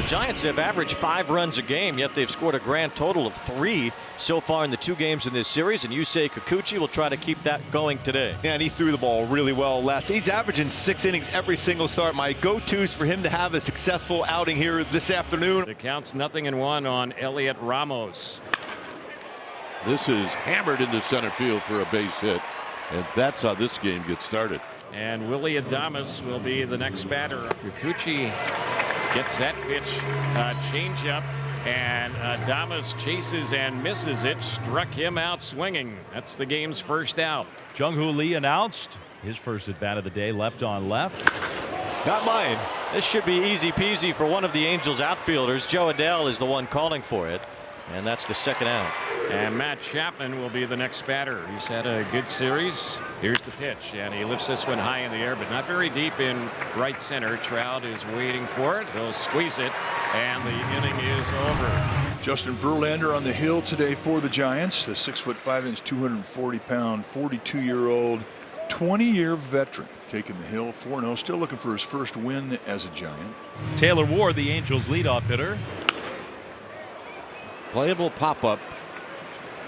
Giants have averaged 5 runs a game, yet they've scored a grand total of 3 so far in the 2 games in this series, and Yusei Kikuchi will try to keep that going today. Yeah, and he threw the ball really well last. He's averaging 6 innings every single start. My go-tos for him to have a successful outing here this afternoon. The count's 0-1 on Elliot Ramos. This is hammered into center field for a base hit, and that's how this game gets started. And Willie Adames will be the next batter. Kikuchi gets that pitch, changeup, and Adames chases and misses it. Struck him out swinging. That's the game's first out. Jung-Hoo Lee announced his first at bat of the day, left on left. Not mine. This should be easy peasy for one of the Angels outfielders. Joe Adell is the one calling for it, and that's the second out. And Matt Chapman will be the next batter. He's had a good series. Here's the pitch, and he lifts this one high in the air, but not very deep in right center. Trout is waiting for it. He'll squeeze it, and the inning is over. Justin Verlander on the hill today for the Giants. The 6'5", 240-pound, 42-year-old, 20-year veteran taking the hill 4-0. Still looking for his first win as a Giant. Taylor Ward, the Angels leadoff hitter. Playable pop-up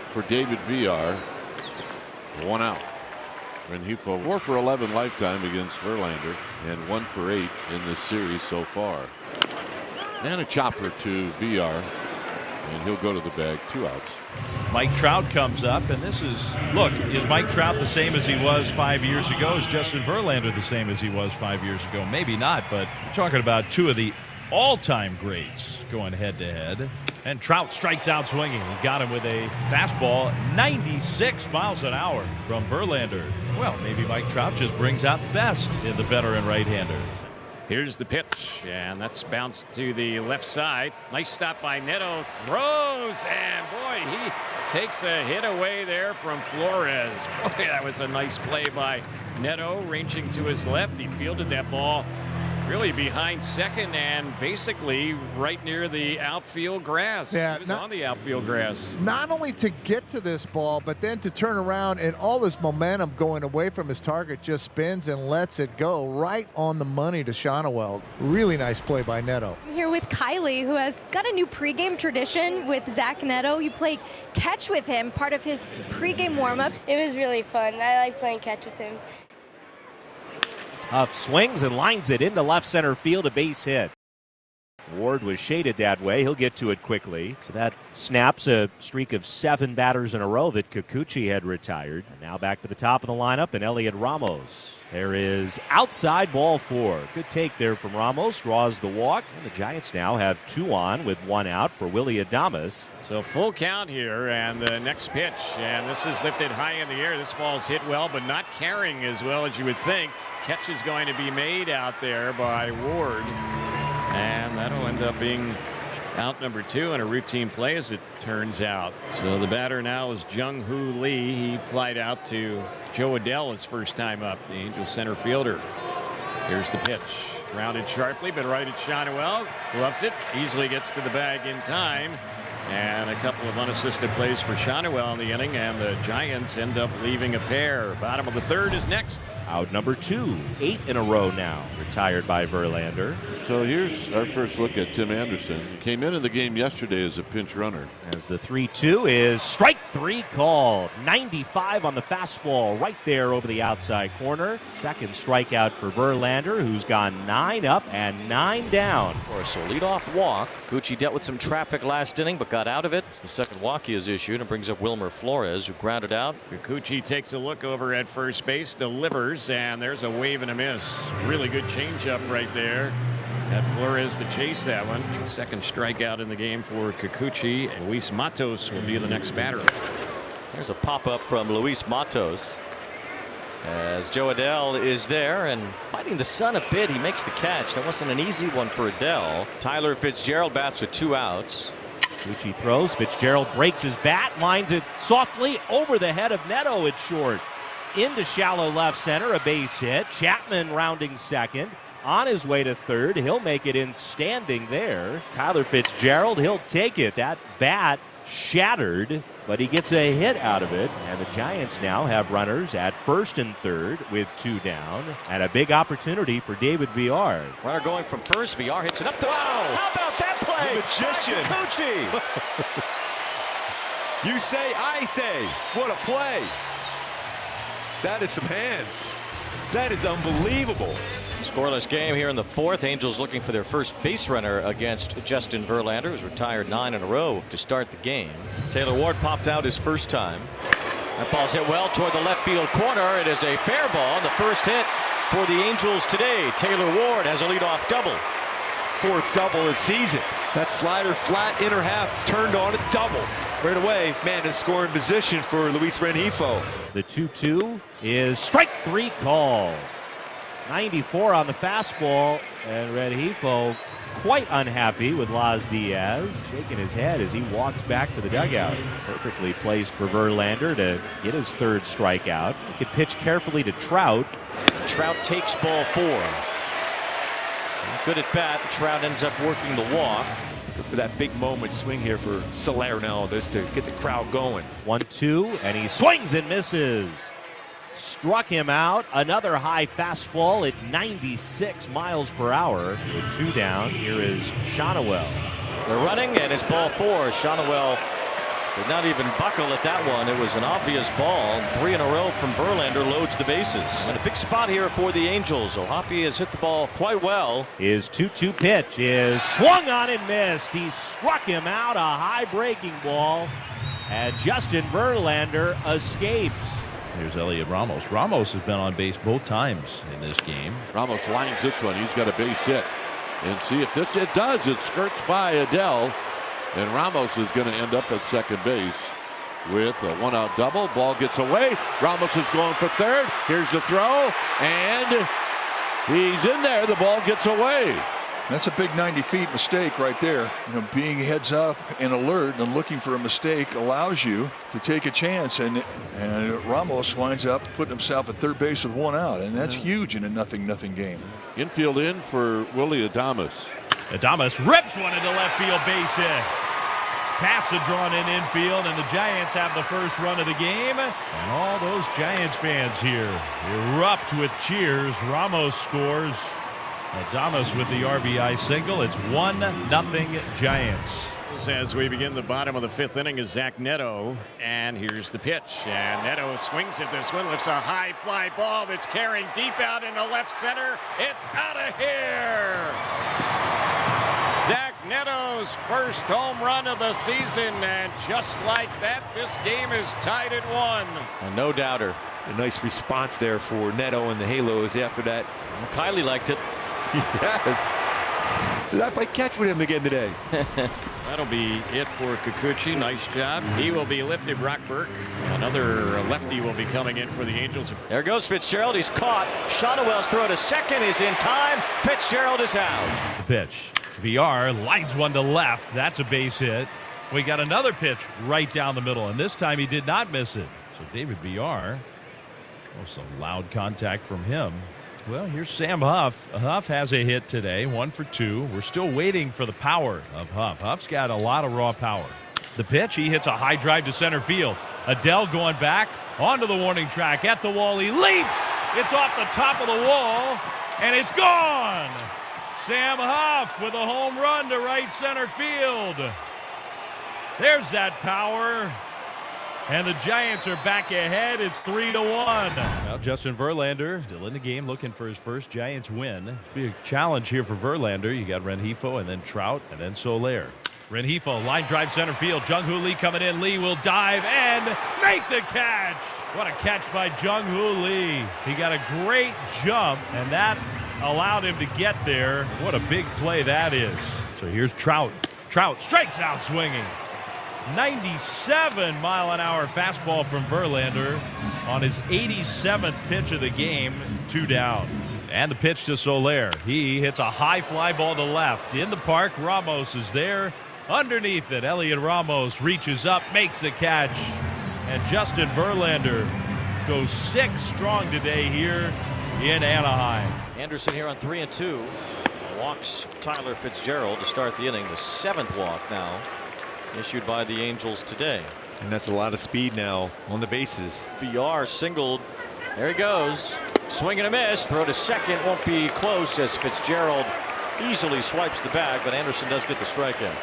for David VR. 1 out. And he 4 for 11 lifetime against Verlander and 1 for 8 in this series so far. And a chopper to VR, and he'll go to the bag. 2 outs. Mike Trout comes up, and this is, look, is Mike Trout the same as he was 5 years ago? Is Justin Verlander the same as he was 5 years ago? Maybe not, but we're talking about 2 of the all-time greats going head-to-head. And Trout strikes out swinging. He got him with a fastball, 96 miles an hour from Verlander. Well, maybe Mike Trout just brings out the best in the veteran right-hander. Here's the pitch, and that's bounced to the left side. Nice stop by Neto. Throws, and boy, he takes a hit away there from Flores. Boy, that was a nice play by Neto, ranging to his left. He fielded that ball really behind second and basically right near the outfield grass. Yeah, he was on the outfield grass. Not only to get to this ball, but then to turn around and all this momentum going away from his target just spins and lets it go right on the money to Shonowell. Really nice play by Neto. I'm here with Kylie, who has got a new pregame tradition with Zach Neto. You played catch with him, part of his pregame warmups. It was really fun. I like playing catch with him. Huff swings and lines it into left center field, a base hit. Ward was shaded that way. He'll get to it quickly. So that snaps a streak of 7 batters in a row that Kikuchi had retired. And now back to the top of the lineup, and Elliot Ramos. There is outside ball 4. Good take there from Ramos. Draws the walk. And the Giants now have 2 on with 1 out for Willie Adames. So full count here, and the next pitch. And this is lifted high in the air. This ball's hit well, but not carrying as well as you would think. Catch is going to be made out there by Ward. And that'll end up being out number 2 in a routine play, as it turns out. So the batter now is Jung-Hoo Lee. He flied out to Joe Adell his first time up, the Angels center fielder. Here's the pitch. Grounded sharply, but right at Shonowell. Gloves it. Easily gets to the bag in time. And a couple of unassisted plays for Shonowell in the inning, and the Giants end up leaving a pair. Bottom of the 3rd is next. Out number 2, 8 in a row now, retired by Verlander. So here's our first look at Tim Anderson. He came in the game yesterday as a pinch runner. As the 3-2 is strike 3 called. 95 on the fastball right there over the outside corner. Second strikeout for Verlander, who's gone 9 up and 9 down. Of course, a leadoff walk. Kikuchi dealt with some traffic last inning, but got out of it. It's the second walk he has issued, and brings up Wilmer Flores, who grounded out. Kikuchi takes a look over at first base, delivers, and there's a wave and a miss. Really good changeup right there. Had Flores to chase that one. Second strikeout in the game for Kikuchi. And Luis Matos will be the next batter. There's a pop-up from Luis Matos, as Joe Adell is there and fighting the sun a bit. He makes the catch. That wasn't an easy one for Adell. Tyler Fitzgerald bats with 2 outs. Kikuchi throws. Fitzgerald breaks his bat, lines it softly over the head of Neto at short. Into shallow left center, a base hit. Chapman rounding second. On his way to third. He'll make it in standing there. Tyler Fitzgerald, he'll take it. That bat shattered, but he gets a hit out of it. And the Giants now have runners at first and third with 2 down. And a big opportunity for David Villar. Runner going from first. Villar hits it up. How about that play? The magician. Kikuchi. You say, I say. What a play. That is some hands. That is unbelievable. Scoreless game here in the 4th. Angels looking for their first base runner against Justin Verlander, who's retired 9 in a row to start the game. Taylor Ward popped out his first time. That ball's hit well toward the left field corner. It is a fair ball. And the first hit for the Angels today. Taylor Ward has a leadoff double. 4th double of the season. That slider flat inner half turned on a double. Right away, man in scoring position for Luis Rengifo. The 2-2 is strike 3 call. 94 on the fastball, and Rengifo quite unhappy with Las Diaz, shaking his head as he walks back to the dugout. Perfectly placed for Verlander to get his 3rd strikeout. He could pitch carefully to Trout. Trout takes ball 4. Good at bat. Trout ends up working the walk. Good for that big moment swing here for Salerno, just to get the crowd going. 1-2, and he swings and misses. Struck him out. Another high fastball at 96 miles per hour. With 2 down, here is Shonowell. They're running, and it's ball 4. Shonowell did not even buckle at that one. It was an obvious ball. 3 in a row from Verlander loads the bases. And a big spot here for the Angels. O'Hoppe has hit the ball quite well. His 2-2 pitch is swung on and missed. He struck him out. A high breaking ball. And Justin Verlander escapes. Here's Elliot Ramos. Ramos has been on base both times in this game. Ramos lines this one. He's got a base hit. And see if this, it does. It skirts by Adele. And Ramos is going to end up at second base with a 1-out double. Ball gets away. Ramos is going for 3rd. Here's the throw. And he's in there. The ball gets away. That's a big 90 feet mistake right there. You know, being heads up and alert and looking for a mistake allows you to take a chance. And Ramos winds up putting himself at 3rd base with 1 out. And that's huge in a 0-0 game. Infield in for Willie Adames. Adames rips one into left field, base hit. Pass is drawn in infield, and the Giants have the first run of the game. And all those Giants fans here erupt with cheers. Ramos scores. Adames with the RBI single. It's 1-0 Giants. As we begin the bottom of the 5th inning is Zach Neto, and here's the pitch, and Neto swings at this one, lifts a high fly ball that's carrying deep out into left center. It's out of here. Zach Neto's first home run of the season, and just like that, this game is tied at 1. A no doubter. A nice response there for Neto and the Halos after that. Well, Kylie liked it. Yes. So that might catch with him again today. That'll be it for Kikuchi. Nice job. He will be lifted. Brock Burke, another lefty, will be coming in for the Angels. There goes Fitzgerald. He's caught. Shonowell's throw to second is in time. Fitzgerald is out. The pitch. Villar lines one to left. That's a base hit. We got another pitch right down the middle, and this time he did not miss it. So David Villar. Oh, some loud contact from him. Well, here's Sam Huff. Huff has a hit today, 1 for 2. We're still waiting for the power of Huff. Huff's got a lot of raw power. The pitch, he hits a high drive to center field. Adele going back onto the warning track at the wall. He leaps. It's off the top of the wall, and it's gone. Sam Huff with a home run to right center field. There's that power. And the Giants are back ahead. It's 3-1. Now Justin Verlander still in the game, looking for his first Giants win. It'll be a challenge here for Verlander. You got Rengifo and then Trout and then Soler. Rengifo line drive center field. Jung-Hoo Lee coming in. Lee will dive and make the catch. What a catch by Jung-Hoo Lee. He got a great jump, and that allowed him to get there. What a big play that is. So here's Trout. Trout strikes out swinging. 97-mile-an-hour fastball from Verlander on his 87th pitch of the game, 2 down. And the pitch to Soler. He hits a high fly ball to left. In the park, Ramos is there. Underneath it, Elliot Ramos reaches up, makes the catch. And Justin Verlander goes 6 strong today here in Anaheim. Anderson here on 3-2. Walks Tyler Fitzgerald to start the inning. The 7th walk now issued by the Angels today. And that's a lot of speed now on the bases. VR singled. There he goes. Swing and a miss. Throw to second. Won't be close as Fitzgerald easily swipes the bag, but Anderson does get the strikeout.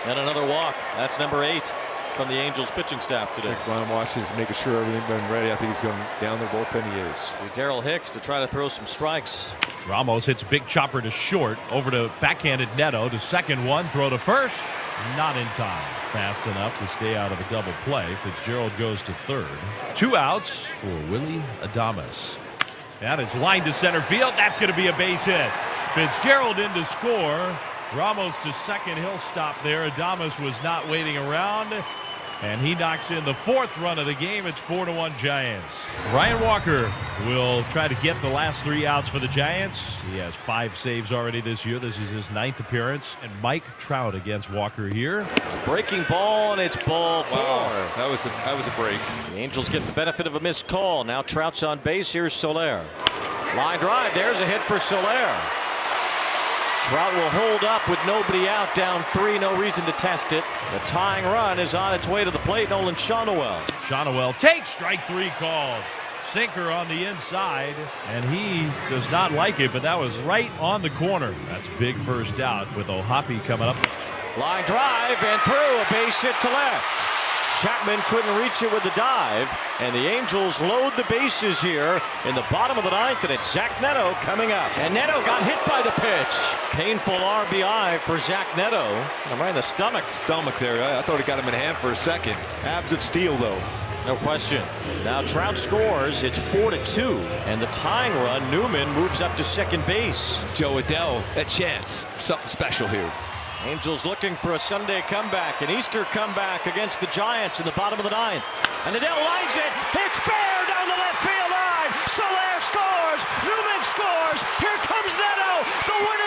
And another walk. That's number 8 from the Angels pitching staff today. Ron Wash is making sure everything's been ready. I think he's going down the bullpen. He is. Darrell Hicks to try to throw some strikes. Ramos hits a big chopper to short. Over to backhanded Neto to second one. Throw to first. Not in time. Fast enough to stay out of the double play. Fitzgerald goes to third. 2 outs for Willie Adames. That is lined to center field. That's going to be a base hit. Fitzgerald in to score. Ramos to second. He'll stop there. Adames was not waiting around. And he knocks in the 4th run of the game. It's 4-1 Giants. Ryan Walker will try to get the last 3 outs for the Giants. He has 5 saves already this year. This is his 9th appearance. And Mike Trout against Walker here. Breaking ball, and it's ball 4. Wow, that was a break. The Angels get the benefit of a missed call. Now Trout's on base. Here's Soler. Line drive. There's a hit for Soler. Trout will hold up with nobody out, down 3, no reason to test it. The tying run is on its way to the plate. Nolan Shawnuel. Shawnuel takes strike 3 called. Sinker on the inside, and he does not like it, but that was right on the corner. That's big first out with O'Hoppe coming up. Line drive and through, a base hit to left. Chapman couldn't reach it with the dive, and the Angels load the bases here in the bottom of the 9th, and it's Zach Neto coming up. And Neto got hit by the pitch. Painful RBI for Zach Neto. Right in the stomach. Stomach there. I thought it got him in hand for a second. Abs of steel, though. No question. Now Trout scores. It's 4-2, and the tying run, Newman moves up to second base. Joe Adell, a chance. Something special here. Angels looking for a Sunday comeback, an Easter comeback against the Giants in the bottom of the 9th. And Adell lines it. It's fair down the left field line. Soler scores. Newman scores. Here comes Neto. The winner